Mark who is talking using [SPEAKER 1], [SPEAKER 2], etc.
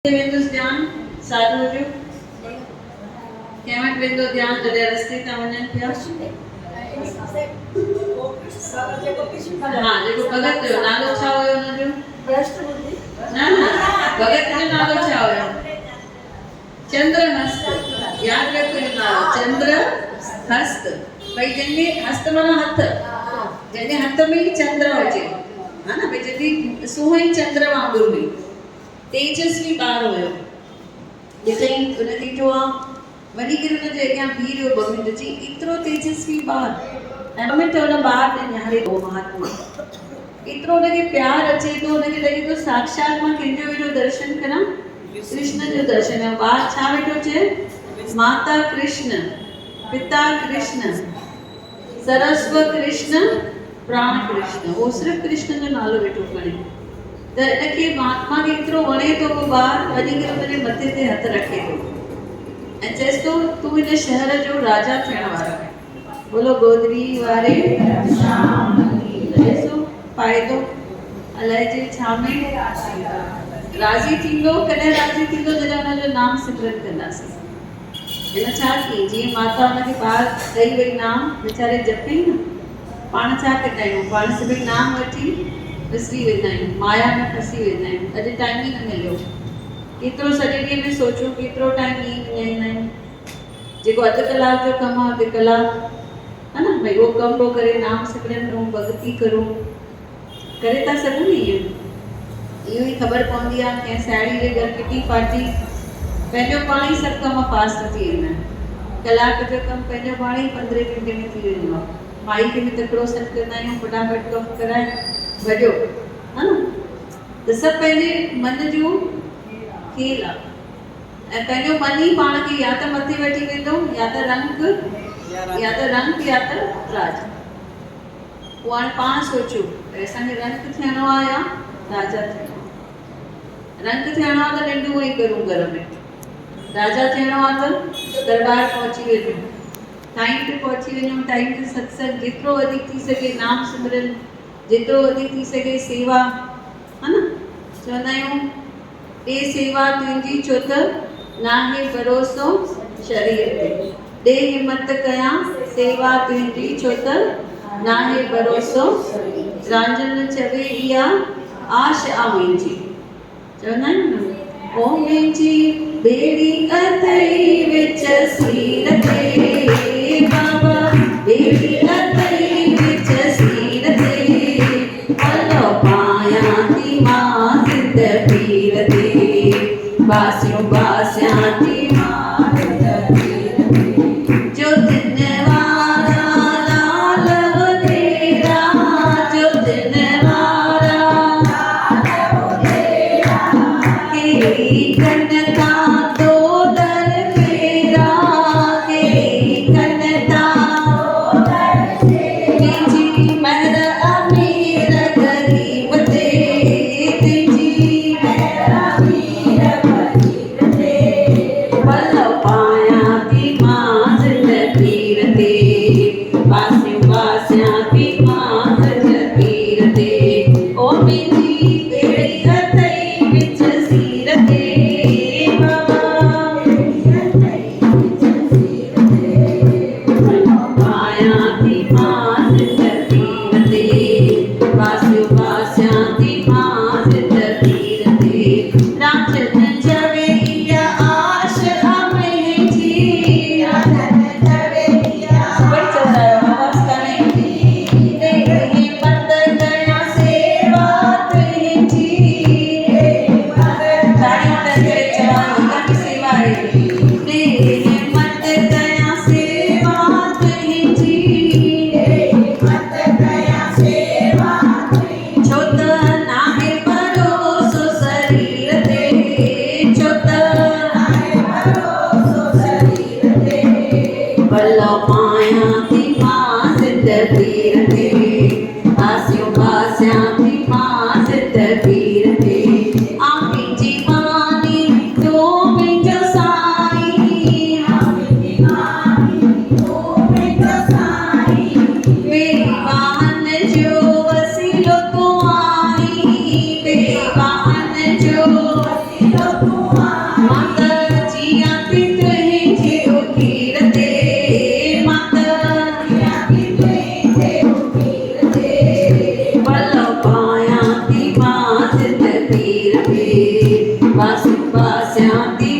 [SPEAKER 1] वेंदुसि ध्यान साधू जो कंहिं वटि वेंदो ध्यान जॾहिं रस्ते तां वञनि पिया। हाँ जेको भगत जो नालो छा हुयो हुनजो? न न भगत जो नालो छा हुयो? चंद्रहस्त। यादि रखो इहो नालो चंद्रहस्त। भई जंहिंजे हस्त माना हथ, जंहिंजे हथ में ई चंद्र हुजे, हा न, भई जॾहिं सुंह ई चंद्र वांगुरु हुई, तेजस्वी ॿार हुयो। ॾिठई उनखे जो वञी करे हुनजे अॻियां बीह रहियो गोविंद जी, एतिरो तेजस्वी ॿार ऐं मिंट हुन ॿार ॾे निहारे थो महात्मा, एतिरो हुनखे प्यार अचे थो, हुनखे लॻे थो साक्षात मां कंहिंजो वेठो दर्शन करां, कृष्ण जो दर्शन। ऐं ॿार छा वेठो चए? माता कृष्ण, पिता कृष्ण, सरस्व कृष्ण, प्राण कृष्ण। वो सिर्फ कृष्ण जो नालो वेठो खणे। त इनखे महात्मा खे एतिरो वणे थो को ॿार, वञी करे हुनजे मथे ते हथ रखे थो ऐं चएसि थो तूं हिन शहर जो राजा थियण वारो आहे। बोलो गोदरी वारे ॾिसो फ़ाइदो अलाए जे छा में राज़ी थींदो। कॾहिं राज़ी थींदो? जॾहिं हुनजो नाम सिमरन कंदासीं। हिन छा कई? जीअं माता हुनखे ॿार ॾेई वई नाम, वीचारे जपई न, पाण छा कंदा आहियूं? पाण सभई नाम वठी विसरी वेंदा आहियूं, माया में फसी वेंदा आहियूं। अॼु टाइम ई न मिलियो। केतिरो सॼे ॾींहं में सोचूं, केतिरो टाइम ईअं विञाईंदा आहियूं। जेको अधु कलाक जो कमु आहे, अधु कलाक है न, भई उहो कमु पोइ करे नाम सिमरन करूं, भॻती करूं, करे था सघूं न। इहो ई ख़बर पवंदी आहे कंहिं साहेड़ी जे घर किटी पार्टी, पंहिंजो पाण ई सभु कम फास्ट थी वेंदा आहिनि। कलाक जो कमु पंहिंजो पाण ई 15 मिंट में थी वेंदो आहे। माई खे बि तकिड़ो सॾु कंदा आहियूं, फटाफट कमु कराए भॼो, हा न। त सभु पंहिंजे मन जो खेल आहे ऐं पंहिंजो मन ई पाण खे या त मथे वठी वेंदो, या त रंग या त राज। पोइ हाणे पाण सोचो असांखे रंग थियणो आहे या राजा थियणो आहे? रंग थियणो आहे त निंडूं ई करूं घर में, राजा थियणो आहे त दरबार पहुची वञूं, टाइम ते पहुची वञूं, टाइम ते सत्संग, जेतिरो वधीक थी सघे नाम सिमरन, जेतिरो वधीक थी सघे सेवा, हा न। चवंदा आहियूं ॾे सेवा तुंहिंजी छो त नाहे भरोसो शरीर ते, ॾे हिमत कयां सेवा तुंहिंजी छो त नाहे भरोसो। रांझन चवे इहा आश आ मुंहिंजी। चवंदा आहियूं न, ओ मुंहिंजी बेड़ी अथई विच सीर ते, बाबा बेड़ी अथई विच सीर ते, हलो पायां थी मां ज़िंद पीर ते, बासियूं बासियां थी मां ज़िंद पीर ते, जो दिन वारा लाल तेरा, जो दिन वारा लाल तेरा, केरी कनता दो दर फेरा, केरी कनता दो दर फेरा, जी महर अमीर गरीब ते, जी महर अमीर गरीब ते, पल पायां थी मां ज़िंद पीर ते, बासियूं बासियां थी मां ज़िंद पीर ते, ओ मुंहिंजी बेड़ी अथई विच सीर ते, कृपा सुखा शांति